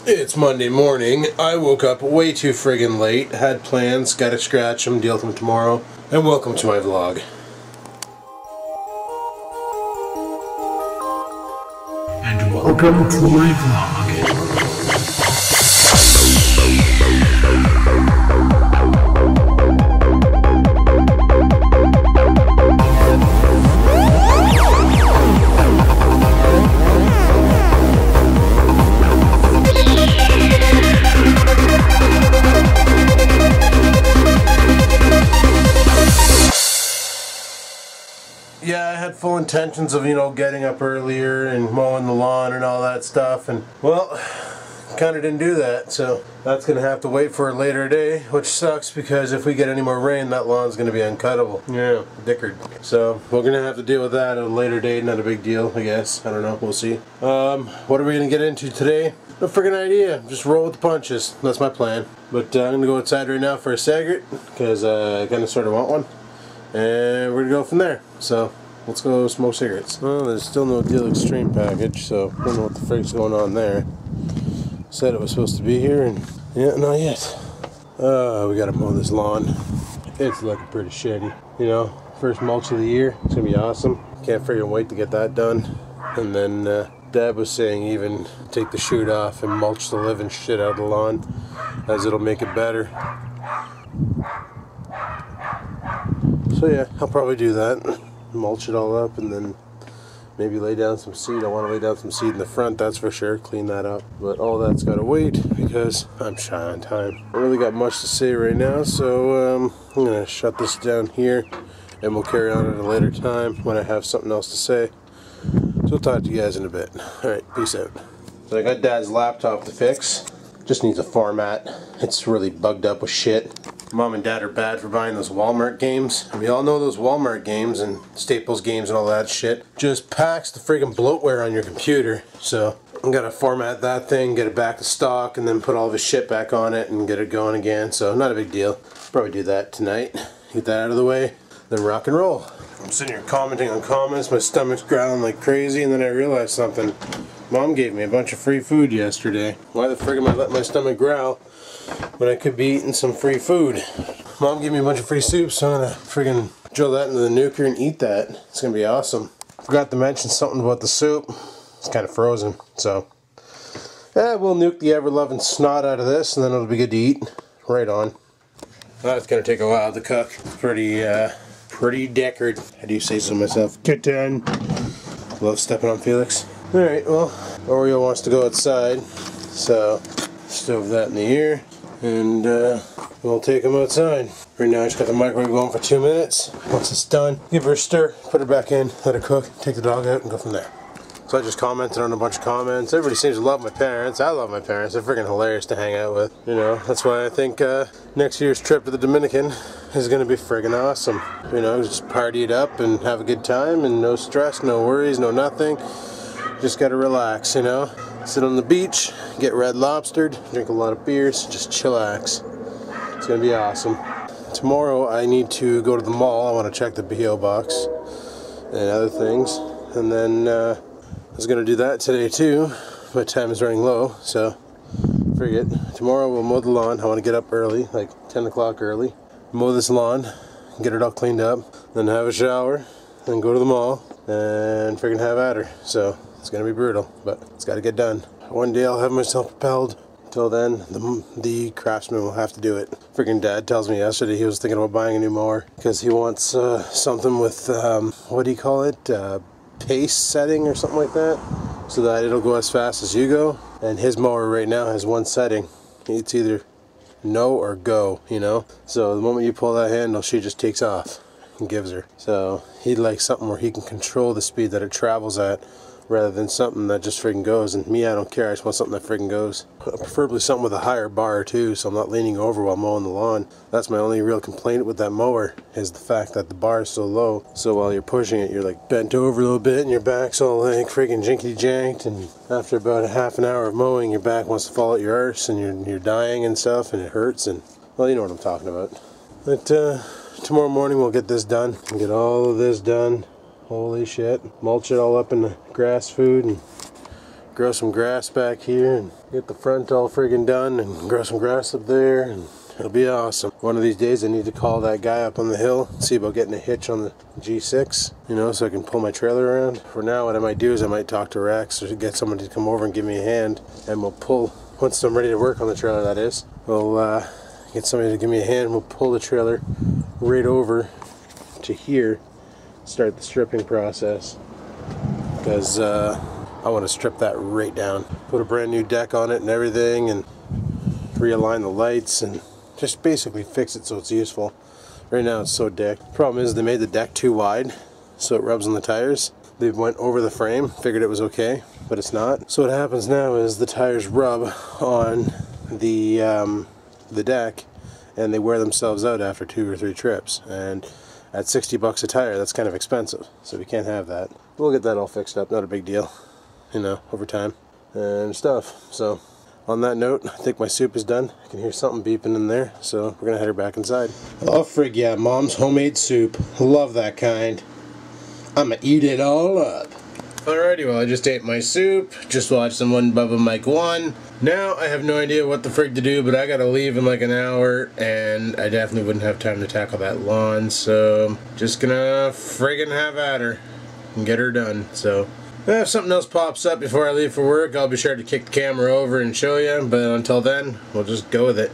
It's Monday morning. I woke up way too friggin' late, had plans, gotta scratch them, deal with them tomorrow, and welcome to my vlog. And welcome to my vlog. Yeah, I had full intentions of, getting up earlier and mowing the lawn and all that stuff, and, well, kind of didn't do that, so that's going to have to wait for a later day, which sucks because if we get any more rain, that lawn's going to be uncuttable. Yeah, dickered. So, we're going to have to deal with that at a later date, not a big deal, I guess. I don't know, we'll see. What are we going to get into today? No friggin' idea. Just roll with the punches. That's my plan. But I'm going to go outside right now for a cigarette, because I kind of sort of want one. And we're going to go from there. So, let's go smoke cigarettes. Well, there's still no Deal Extreme package, so I don't know what the frick's going on there. Said it was supposed to be here, and yeah, not yet. We gotta mow this lawn. It's looking pretty shitty. First mulch of the year. It's gonna be awesome. Can't friggin' wait to get that done. And then Dad was saying even take the chute off and mulch the living shit out of the lawn, as it'll make it better. So yeah, I'll probably do that. Mulch it all up and then maybe lay down some seed. I want to lay down some seed in the front, that's for sure. Clean that up. But all that's got to wait because I'm shy on time. I don't really got much to say right now, so I'm going to shut this down here and we'll carry on at a later time when I have something else to say. So I'll talk to you guys in a bit. Alright, peace out. So I got Dad's laptop to fix. Just needs a format. It's really bugged up with shit. Mom and Dad are bad for buying those Walmart games. And we all know those Walmart games and Staples games and all that shit just packs the friggin' bloatware on your computer. So I'm gonna format that thing, get it back to stock, and then put all of his shit back on it and get it going again. So not a big deal. Probably do that tonight. Get that out of the way, then rock and roll. I'm sitting here commenting on comments, my stomach's growling like crazy, and then I realized something. Mom gave me a bunch of free food yesterday. Why the frig am I letting my stomach growl when I could be eating some free food? Mom gave me a bunch of free soup, so I'm gonna friggin' drill that into the nuker and eat that. It's gonna be awesome. Forgot to mention something about the soup. It's kind of frozen, so yeah, we'll nuke the ever-loving snot out of this, and then it'll be good to eat. Right on. It's gonna take a while to cook. Pretty deckard. I do say so myself. Get done. Love stepping on Felix. Alright, well, Oreo wants to go outside, so stove that in the ear, and we'll take him outside. Right now I just got the microwave going for 2 minutes. Once it's done, give her a stir, put her back in, let her cook, take the dog out, and go from there. So I just commented on a bunch of comments. Everybody seems to love my parents. I love my parents. They're freaking hilarious to hang out with. That's why I think next year's trip to the Dominican is going to be friggin' awesome. Just party it up and have a good time, and no stress, no worries, no nothing. Just gotta relax, Sit on the beach, get red lobstered, drink a lot of beers, just chillax. It's gonna be awesome. Tomorrow I need to go to the mall. I want to check the P.O. box and other things. And then I was gonna do that today too, but time is running low, so forget. Tomorrow we'll mow the lawn. I want to get up early, like 10 o'clock early. Mow this lawn, get it all cleaned up, then have a shower, then go to the mall and friggin' have at her. So it's gonna be brutal, but it's gotta get done. One day I'll have myself propelled. Till then, the craftsman will have to do it. Freaking Dad tells me yesterday he was thinking about buying a new mower because he wants something with, what do you call it? Pace setting or something like that, so that it'll go as fast as you go. And his mower right now has one setting. It's either no or go, So the moment you pull that handle, she just takes off and gives her. So he'd like something where he can control the speed that it travels at, rather than something that just friggin' goes. And me, I don't care. I just want something that friggin' goes. Preferably something with a higher bar too, so I'm not leaning over while mowing the lawn. That's my only real complaint with that mower, is the fact that the bar is so low. So while you're pushing it, you're like bent over a little bit and your back's all like friggin' jinkety janked, and after about a half an hour of mowing, your back wants to fall out your arse and you're dying and stuff, and it hurts, and well, you know what I'm talking about. But tomorrow morning we'll get this done and get all of this done. Holy shit. Mulch it all up in the grass food and grow some grass back here and get the front all friggin' done and grow some grass up there, and it'll be awesome. One of these days I need to call that guy up on the hill, see about getting a hitch on the G6, you know, so I can pull my trailer around. For now, what I might do is I might talk to Rex or get someone to come over and give me a hand, and we'll pull, once I'm ready to work on the trailer that is, we'll get somebody to give me a hand, we'll pull the trailer right over to here, start the stripping process, because I want to strip that right down. Put a brand new deck on it and everything, and realign the lights and just basically fix it so it's useful. Right now it's so dick. Problem is they made the deck too wide so it rubs on the tires. They went over the frame, figured it was okay, but it's not. So what happens now is the tires rub on the deck and they wear themselves out after 2 or 3 trips. And at 60 bucks a tire, that's kind of expensive, so we can't have that. We'll get that all fixed up, not a big deal, you know, over time and stuff. So on that note, I think my soup is done. I can hear something beeping in there, so we're gonna head her back inside. Oh frig yeah, Mom's homemade soup. Love that kind. I'ma eat it all up. Alrighty, well I just ate my soup, just watched some One Bubba Mike 1. Now I have no idea what the frig to do, but I gotta leave in like an hour, and I definitely wouldn't have time to tackle that lawn, so just gonna friggin' have at her and get her done. So if something else pops up before I leave for work, I'll be sure to kick the camera over and show you, but until then, we'll just go with it.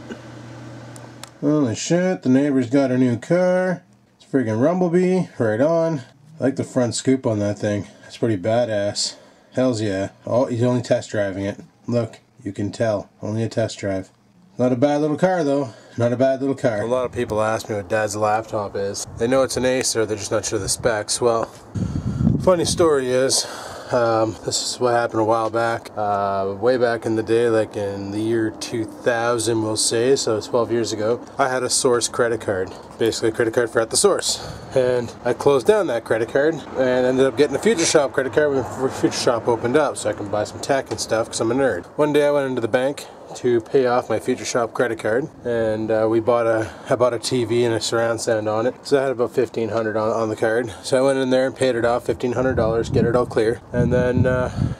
Holy shit, the neighbor's got a new car. It's a friggin' Rumblebee, right on. I like the front scoop on that thing. It's pretty badass. Hells yeah. Oh, he's only test driving it. Look, you can tell. Only a test drive. Not a bad little car though. Not a bad little car. A lot of people ask me what Dad's laptop is. They know it's an Acer, they're just not sure the specs. Well, funny story is, this is what happened a while back, way back in the day, like in the year 2000 we'll say, so 12 years ago, I had a Source credit card, basically a credit card for at the Source, and I closed down that credit card and ended up getting a Future Shop credit card when Future Shop opened up so I can buy some tech and stuff because I'm a nerd. One day I went into the bank to pay off my Future Shop credit card, and I bought a TV and a surround sound on it, so I had about $1,500 on the card. So I went in there and paid it off, $1,500, get it all clear, and then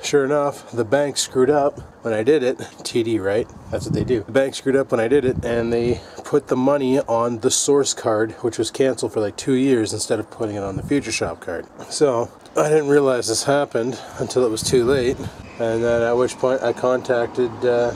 sure enough, the bank screwed up when I did it. TD, right? That's what they do. The bank screwed up when I did it, and they put the money on the Source card, which was canceled for like 2 years, instead of putting it on the Future Shop card. So I didn't realize this happened until it was too late, and then at which point I contacted the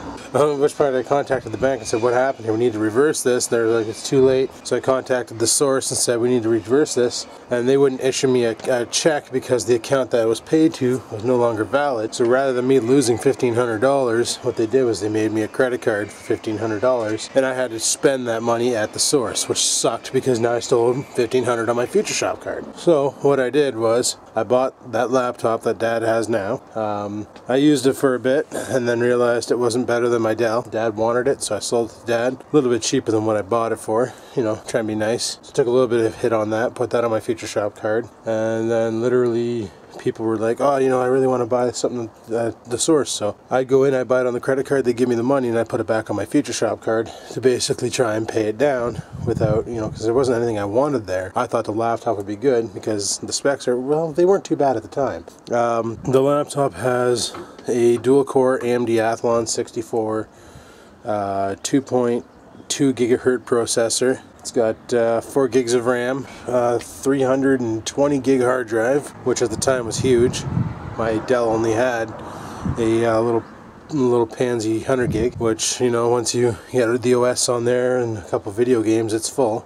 bank and said, what happened here? We need to reverse this. And they're like, it's too late. So I contacted the Source and said, we need to reverse this, and they wouldn't issue me a check because the account that I was paid to was no longer valid. So rather than me losing $1,500, what they did was they made me a credit card for $1,500, and I had to spend that money at the Source, which sucked because now I still owe $1,500 on my Future Shop card. So what I did was I bought that laptop that Dad has now. I used it for a bit and then realized it wasn't better than my Dell. Dad wanted it, so I sold it to Dad. A little bit cheaper than what I bought it for, you know, trying to be nice. So I took a little bit of hit on that, put that on my Future Shop card, and then literally people were like, oh, you know, I really want to buy something at the Source. So I'd go in, I'd buy it on the credit card, they'd give me the money, and I'd put it back on my Future Shop card to basically try and pay it down without, you know, because there wasn't anything I wanted there. I thought the laptop would be good because the specs are, well, they weren't too bad at the time. The laptop has a dual-core AMD Athlon 64 2.2 gigahertz processor. It's got 4 gigs of RAM, 320 gig hard drive, which at the time was huge. My Dell only had a little pansy 100 gig, which, you know, once you get the OS on there and a couple video games, it's full,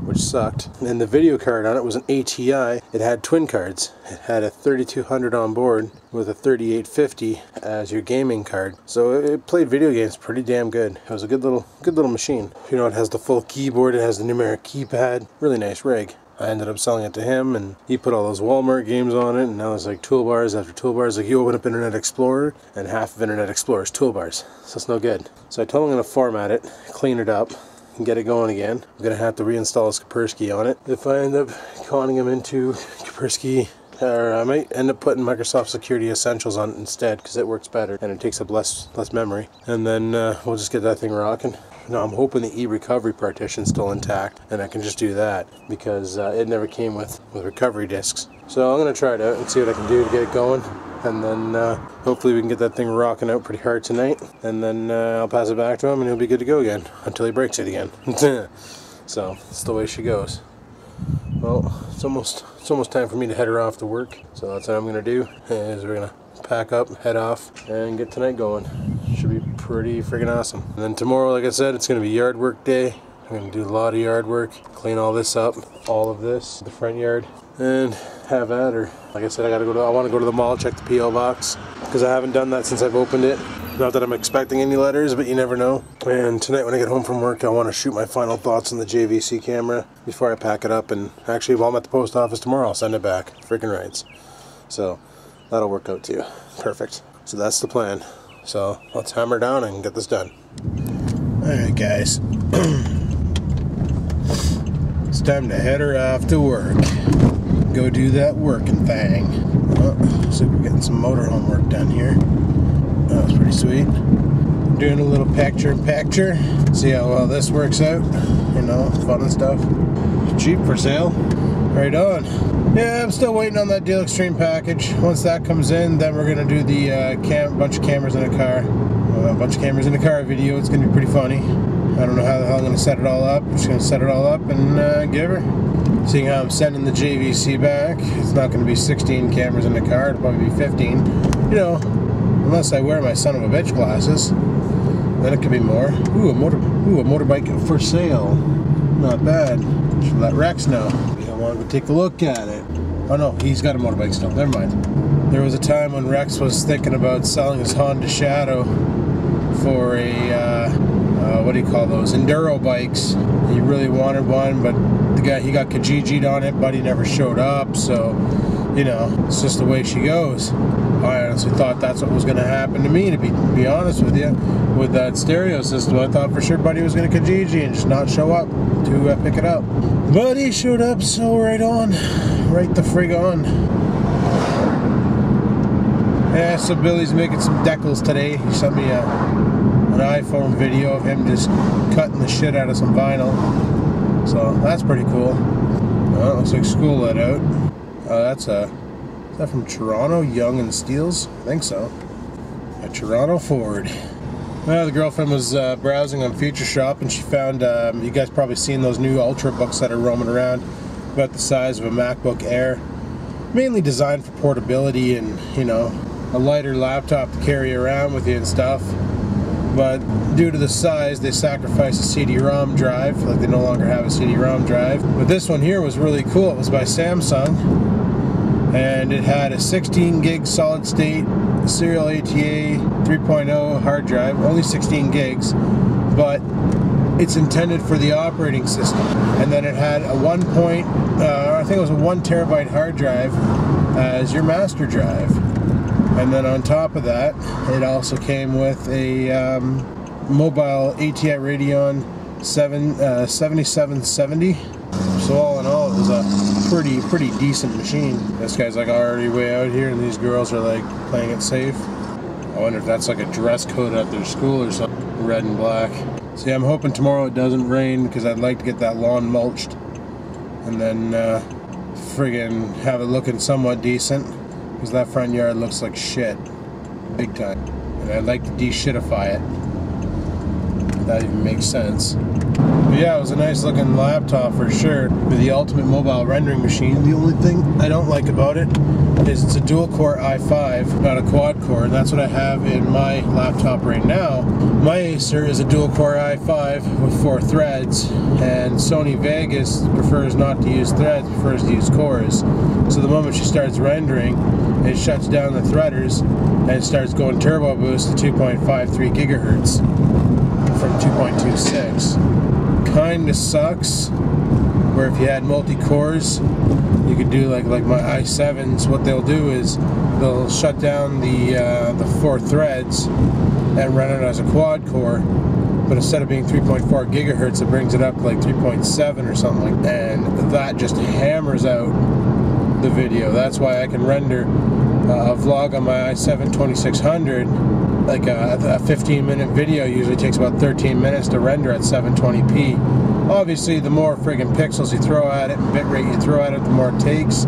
which sucked. And the video card on it was an ATI. It had twin cards. It had a 3200 on board with a 3850 as your gaming card. So it played video games pretty damn good. It was a good little machine. You know, it has the full keyboard, it has the numeric keypad, really nice rig. I ended up selling it to him, and he put all those Walmart games on it, and now it's like toolbars after toolbars. Like, you open up Internet Explorer, and half of Internet Explorer is toolbars. So it's no good. So I told him I'm going to format it, clean it up, and get it going again. I'm going to have to reinstall Kaspersky on it. If I end up conning him into Kaspersky, or I might end up putting Microsoft Security Essentials on it instead, because it works better, and it takes up less memory. And then we'll just get that thing rocking. No, I'm hoping the e-recovery partition's still intact, and I can just do that, because it never came with recovery disks. So I'm going to try it out and see what I can do to get it going. and then hopefully we can get that thing rocking out pretty hard tonight, and then I'll pass it back to him and he'll be good to go again until he breaks it again. So that's the way she goes. Well, it's almost time for me to head her off to work, so that's what I'm gonna do, is we're gonna pack up, head off, and get tonight going. Should be pretty freaking awesome. And then tomorrow, like I said, it's gonna be yard work day. I'm gonna do a lot of yard work, clean all this up, all of this, the front yard, and have at her. Like I said, I want to go to the mall, check the P.O. box, because I haven't done that since I've opened it. Not that I'm expecting any letters, but you never know. And tonight when I get home from work, I want to shoot my final thoughts on the JVC camera before I pack it up. And actually, while I'm at the post office tomorrow, I'll send it back. Freaking rights. So that'll work out too. Perfect. So that's the plan. So let's hammer down and get this done. Alright guys. It's time to head her off to work. Go do that working thing. Oh, looks like we're getting some motorhome work done here. That was pretty sweet. Doing a little picture. See how well this works out. You know, fun and stuff. Cheap for sale. Right on. Yeah, I'm still waiting on that Deal Extreme package. Once that comes in, then we're gonna do the bunch of cameras in a car. A bunch of cameras in a car video. It's gonna be pretty funny. I don't know how the hell I'm gonna set it all up. I'm just gonna set it all up and give her. Seeing how I'm sending the JVC back, it's not gonna be 16 cameras in the car. It'll probably be 15. You know, unless I wear my son of a bitch glasses, then it could be more. Ooh, a motorbike for sale. Not bad. Should let Rex know. We don't want to take a look at it. Oh no, he's got a motorbike still. Never mind. There was a time when Rex was thinking about selling his Honda Shadow for a what do you call those? Enduro bikes. He really wanted one, but the guy, he got Kijiji'd on it, but he never showed up. So, you know, it's just the way she goes. I honestly thought that's what was going to happen to me, to be honest with you. With that stereo system, I thought for sure Buddy was going to Kijiji and just not show up to pick it up. But he showed up, so right on. Right the frig on. Yeah, so Billy's making some decals today. He sent me an iPhone video of him just cutting the shit out of some vinyl. So that's pretty cool. Well, looks like school let out. Is that from Toronto, Young and Steels? I think so. A Toronto Ford. Well, the girlfriend was browsing on Future Shop and she found, you guys probably seen those new Ultrabooks that are roaming around, about the size of a MacBook Air. Mainly designed for portability and, you know, a lighter laptop to carry around with you and stuff. But due to the size, they sacrificed a CD-ROM drive. Like, they no longer have a CD-ROM drive. But this one here was really cool. It was by Samsung, and it had a 16 gig solid state serial ATA 3.0 hard drive. Only 16 gigs, but it's intended for the operating system. And then it had a I think it was a 1 terabyte hard drive as your master drive. And then on top of that, it also came with a mobile ATI Radeon 7770. So all in all, it was a pretty decent machine. This guy's like already way out here, and these girls are like playing it safe. I wonder if that's like a dress code at their school or something, red and black. See, I'm hoping tomorrow it doesn't rain because I'd like to get that lawn mulched, and then friggin' have it looking somewhat decent. Because that front yard looks like shit. Big time. And I'd like to de-shitify it. If that even makes sense. But yeah, it was a nice looking laptop for sure. With the ultimate mobile rendering machine. The only thing I don't like about it is it's a dual core i5, not a quad core. And that's what I have in my laptop right now. My Acer is a dual core i5 with 4 threads. And Sony Vegas prefers not to use threads, prefers to use cores. So the moment she starts rendering, it shuts down the threaders and starts going turbo boost to 2.53 gigahertz from 2.26. Kinda sucks, where if you had multi-cores, you could do like my i7s. What they'll do is they'll shut down the 4 threads and run it as a quad core, but instead of being 3.4 gigahertz, it brings it up to like 3.7 or something like that, and that just hammers out the video. That's why I can render a vlog on my i7 2600. Like a 15-minute video usually takes about 13 minutes to render at 720p. Obviously, the more friggin' pixels you throw at it and bitrate you throw at it, the more it takes.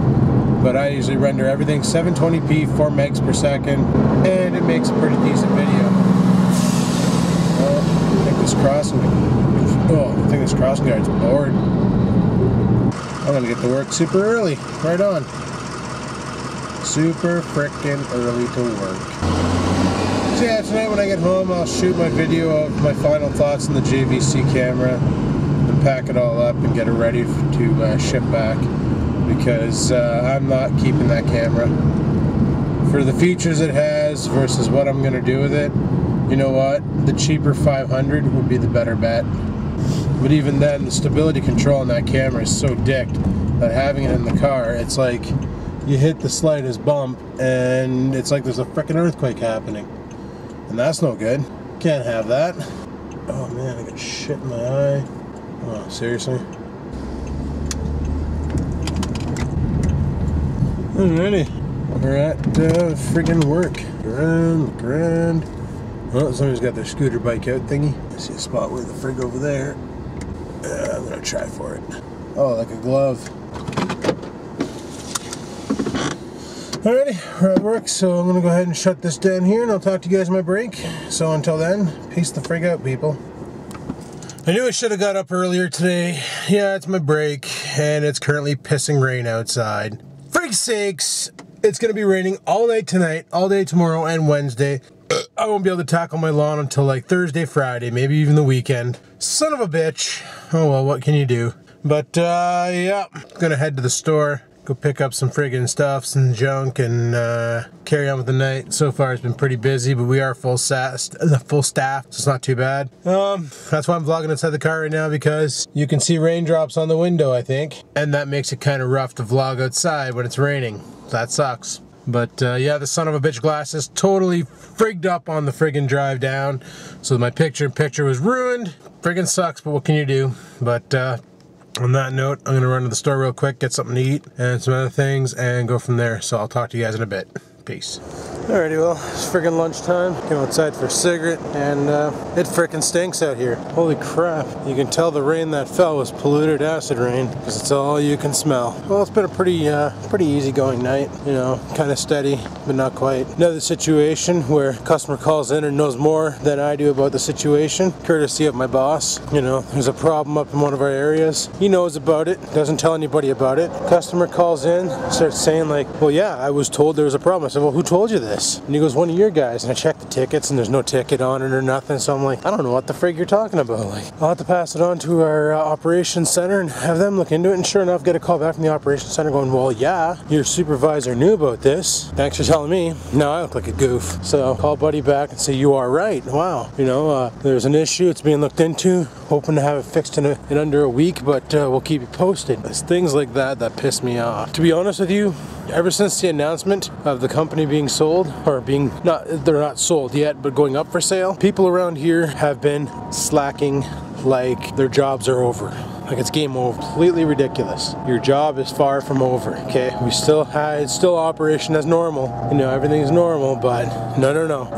but I usually render everything 720p, 4 megs per second, and it makes a pretty decent video. I think this crossing guard's bored. I'm gonna get to work super early. Right on. Super frickin' early to work. So yeah, tonight when I get home, I'll shoot my video of my final thoughts on the JVC camera, and pack it all up and get it ready to ship back, because I'm not keeping that camera. For the features it has versus what I'm gonna do with it, you know what? The cheaper 500 would be the better bet. But even then, the stability control on that camera is so dicked that having it in the car, it's like you hit the slightest bump and it's like there's a frickin' earthquake happening. And that's no good. Can't have that. Oh man, I got shit in my eye. Oh, seriously? Alrighty. We're at friggin' work. Grand. Oh, somebody's got their scooter bike out thingy. I see a spot with the frig over there. I'm gonna try for it. Oh, like a glove. Alrighty, we're at work, so I'm gonna go ahead and shut this down here, and I'll talk to you guys on my break. So until then, peace the frig out, people. I knew I should have got up earlier today. Yeah, it's my break, and it's currently pissing rain outside. Frig's sakes, it's gonna be raining all night tonight, all day tomorrow, and Wednesday. I won't be able to tackle my lawn until like Thursday, Friday, maybe even the weekend. Son of a bitch. Oh well, what can you do? But yeah, gonna head to the store, go pick up some friggin' stuff, some junk, and carry on with the night. So far it's been pretty busy, but we are full staff, so it's not too bad. That's why I'm vlogging inside the car right now, because you can see raindrops on the window, I think. And that makes it kind of rough to vlog outside when it's raining. That sucks. But yeah, the son of a bitch glasses totally frigged up on the friggin' drive down. So my picture was ruined. Friggin' sucks, but what can you do? But on that note, I'm gonna run to the store real quick, get something to eat and some other things, and go from there. So I'll talk to you guys in a bit. Peace. Alrighty, well, it's friggin' lunchtime. Came outside for a cigarette, and it frickin' stinks out here. Holy crap. You can tell the rain that fell was polluted acid rain, because it's all you can smell. Well, it's been a pretty easygoing night, you know, kind of steady, but not quite. Another situation where a customer calls in and knows more than I do about the situation, courtesy of my boss. You know, there's a problem up in one of our areas. He knows about it, doesn't tell anybody about it. Customer calls in, starts saying like, well, yeah, I was told there was a problem. I said, well, who told you this? And he goes, one of your guys. And I checked the tickets and there's no ticket on it or nothing. So I'm like, I don't know what the frig you're talking about. Like, I'll have to pass it on to our operations center and have them look into it. And sure enough, get a call back from the operations center going, well, yeah, your supervisor knew about this. Thanks for telling me. Now I look like a goof. So call buddy back and say, you are right. Wow. You know, there's an issue. It's being looked into. Hoping to have it fixed in under a week, but we'll keep you posted. It's things like that that piss me off. To be honest with you, ever since the announcement of the company being sold, or they're not sold yet, but going up for sale, people around here have been slacking like their jobs are over. Like it's game over. Completely ridiculous. Your job is far from over, okay? It's still operation as normal. You know, everything's normal, but no.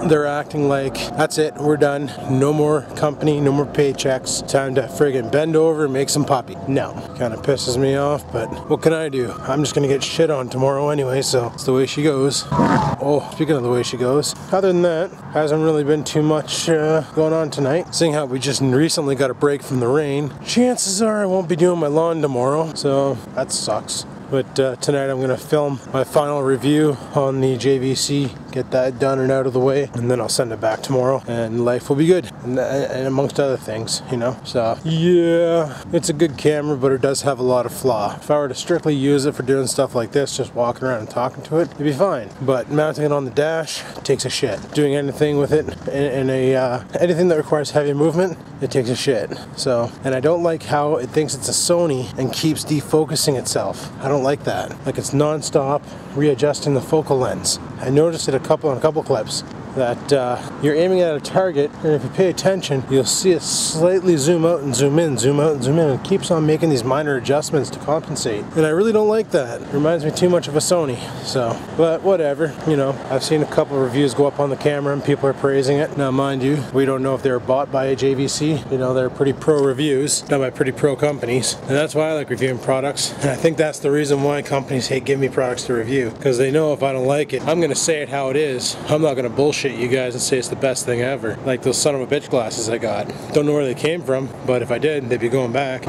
They're acting like, that's it, we're done. No more company, no more paychecks. Time to friggin' bend over and make some puppy. No. Kind of pisses me off, but what can I do? I'm just gonna get shit on tomorrow anyway, so it's the way she goes. Oh, speaking of the way she goes, other than that, hasn't really been too much going on tonight. Seeing how we just recently got a break from the rain, chances are I won't be doing my lawn tomorrow, so that sucks. But tonight I'm going to film my final review on the JVC, get that done and out of the way, and then I'll send it back tomorrow, and life will be good, and amongst other things, you know. So yeah, it's a good camera, but it does have a lot of flaw. If I were to strictly use it for doing stuff like this, just walking around and talking to it, it'd be fine. But mounting it on the dash takes a shit. Doing anything with it in anything that requires heavy movement, it takes a shit. So, and I don't like how it thinks it's a Sony and keeps defocusing itself. I don't like that. Like it's non-stop readjusting the focal lens. I noticed it on a couple clips. that you're aiming at a target, and if you pay attention, you'll see it slightly zoom out and zoom in, zoom out and zoom in, and it keeps on making these minor adjustments to compensate. And I really don't like that. It reminds me too much of a Sony. So, but whatever, you know, I've seen a couple of reviews go up on the camera and people are praising it. Now mind you, we don't know if they were bought by a JVC. You know, they're pretty pro reviews, done by pretty pro companies. And that's why I like reviewing products. And I think that's the reason why companies hate giving me products to review. Because they know if I don't like it, I'm going to say it how it is. I'm not going to bullshit you guys and say it's the best thing ever. Like those son of a bitch glasses I got. Don't know where they came from, but if I did, they'd be going back.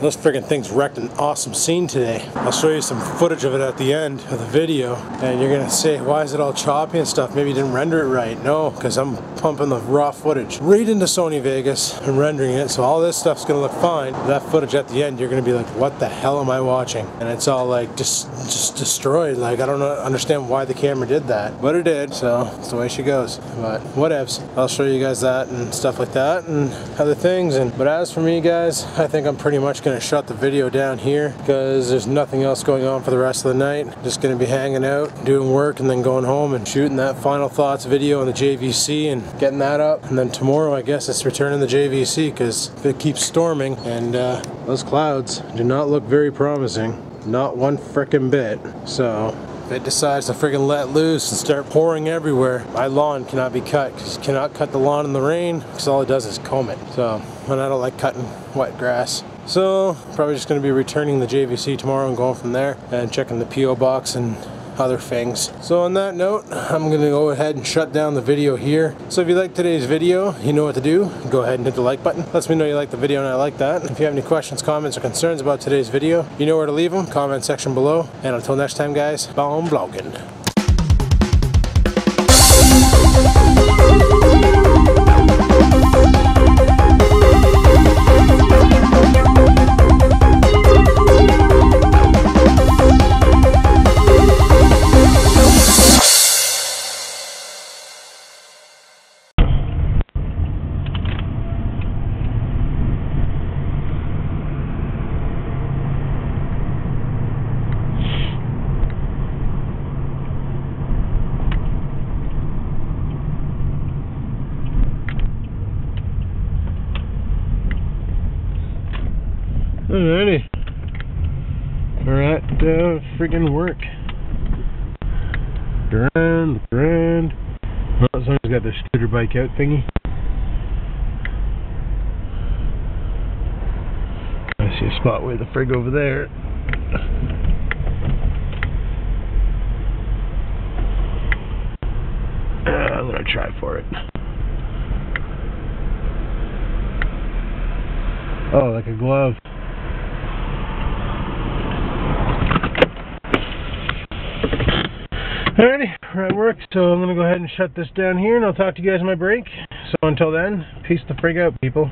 Those friggin' things wrecked an awesome scene today. I'll show you some footage of it at the end of the video, and you're gonna say, why is it all choppy and stuff? Maybe you didn't render it right. No, because I'm pumping the raw footage right into Sony Vegas and rendering it, so all this stuff's gonna look fine. That footage at the end, you're gonna be like, what the hell am I watching? And it's all like just destroyed. Like, I don't understand why the camera did that, but it did, so it's the way she goes. But whatevs. I'll show you guys that and stuff like that and other things. But as for me, guys, I think I'm pretty much gonna shut the video down here because there's nothing else going on for the rest of the night. Just gonna be hanging out, doing work, and then going home and shooting that final thoughts video on the JVC and getting that up. And then tomorrow, I guess it's returning the JVC because it keeps storming, and those clouds do not look very promising. Not one frickin' bit. So if it decides to friggin' let loose and start pouring everywhere, my lawn cannot be cut because you cannot cut the lawn in the rain because all it does is comb it. So, and I don't like cutting wet grass. So probably just going to be returning the JVC tomorrow and going from there and checking the PO box and other things. So on that note, I'm going to go ahead and shut down the video here. So if you like today's video, you know what to do. Go ahead and hit the like button. Lets me know you like the video and I like that. If you have any questions, comments, or concerns about today's video, you know where to leave them. Comment section below. And until next time, guys, bon vlogging. Alrighty, we're at friggin' work. Grand. Well, someone's got their scooter bike out thingy. I see a spot way the frig over there. I'm gonna try for it. Oh, like a glove. Alrighty, we're at work, so I'm going to go ahead and shut this down here, and I'll talk to you guys on my break. So until then, peace the frig out, people.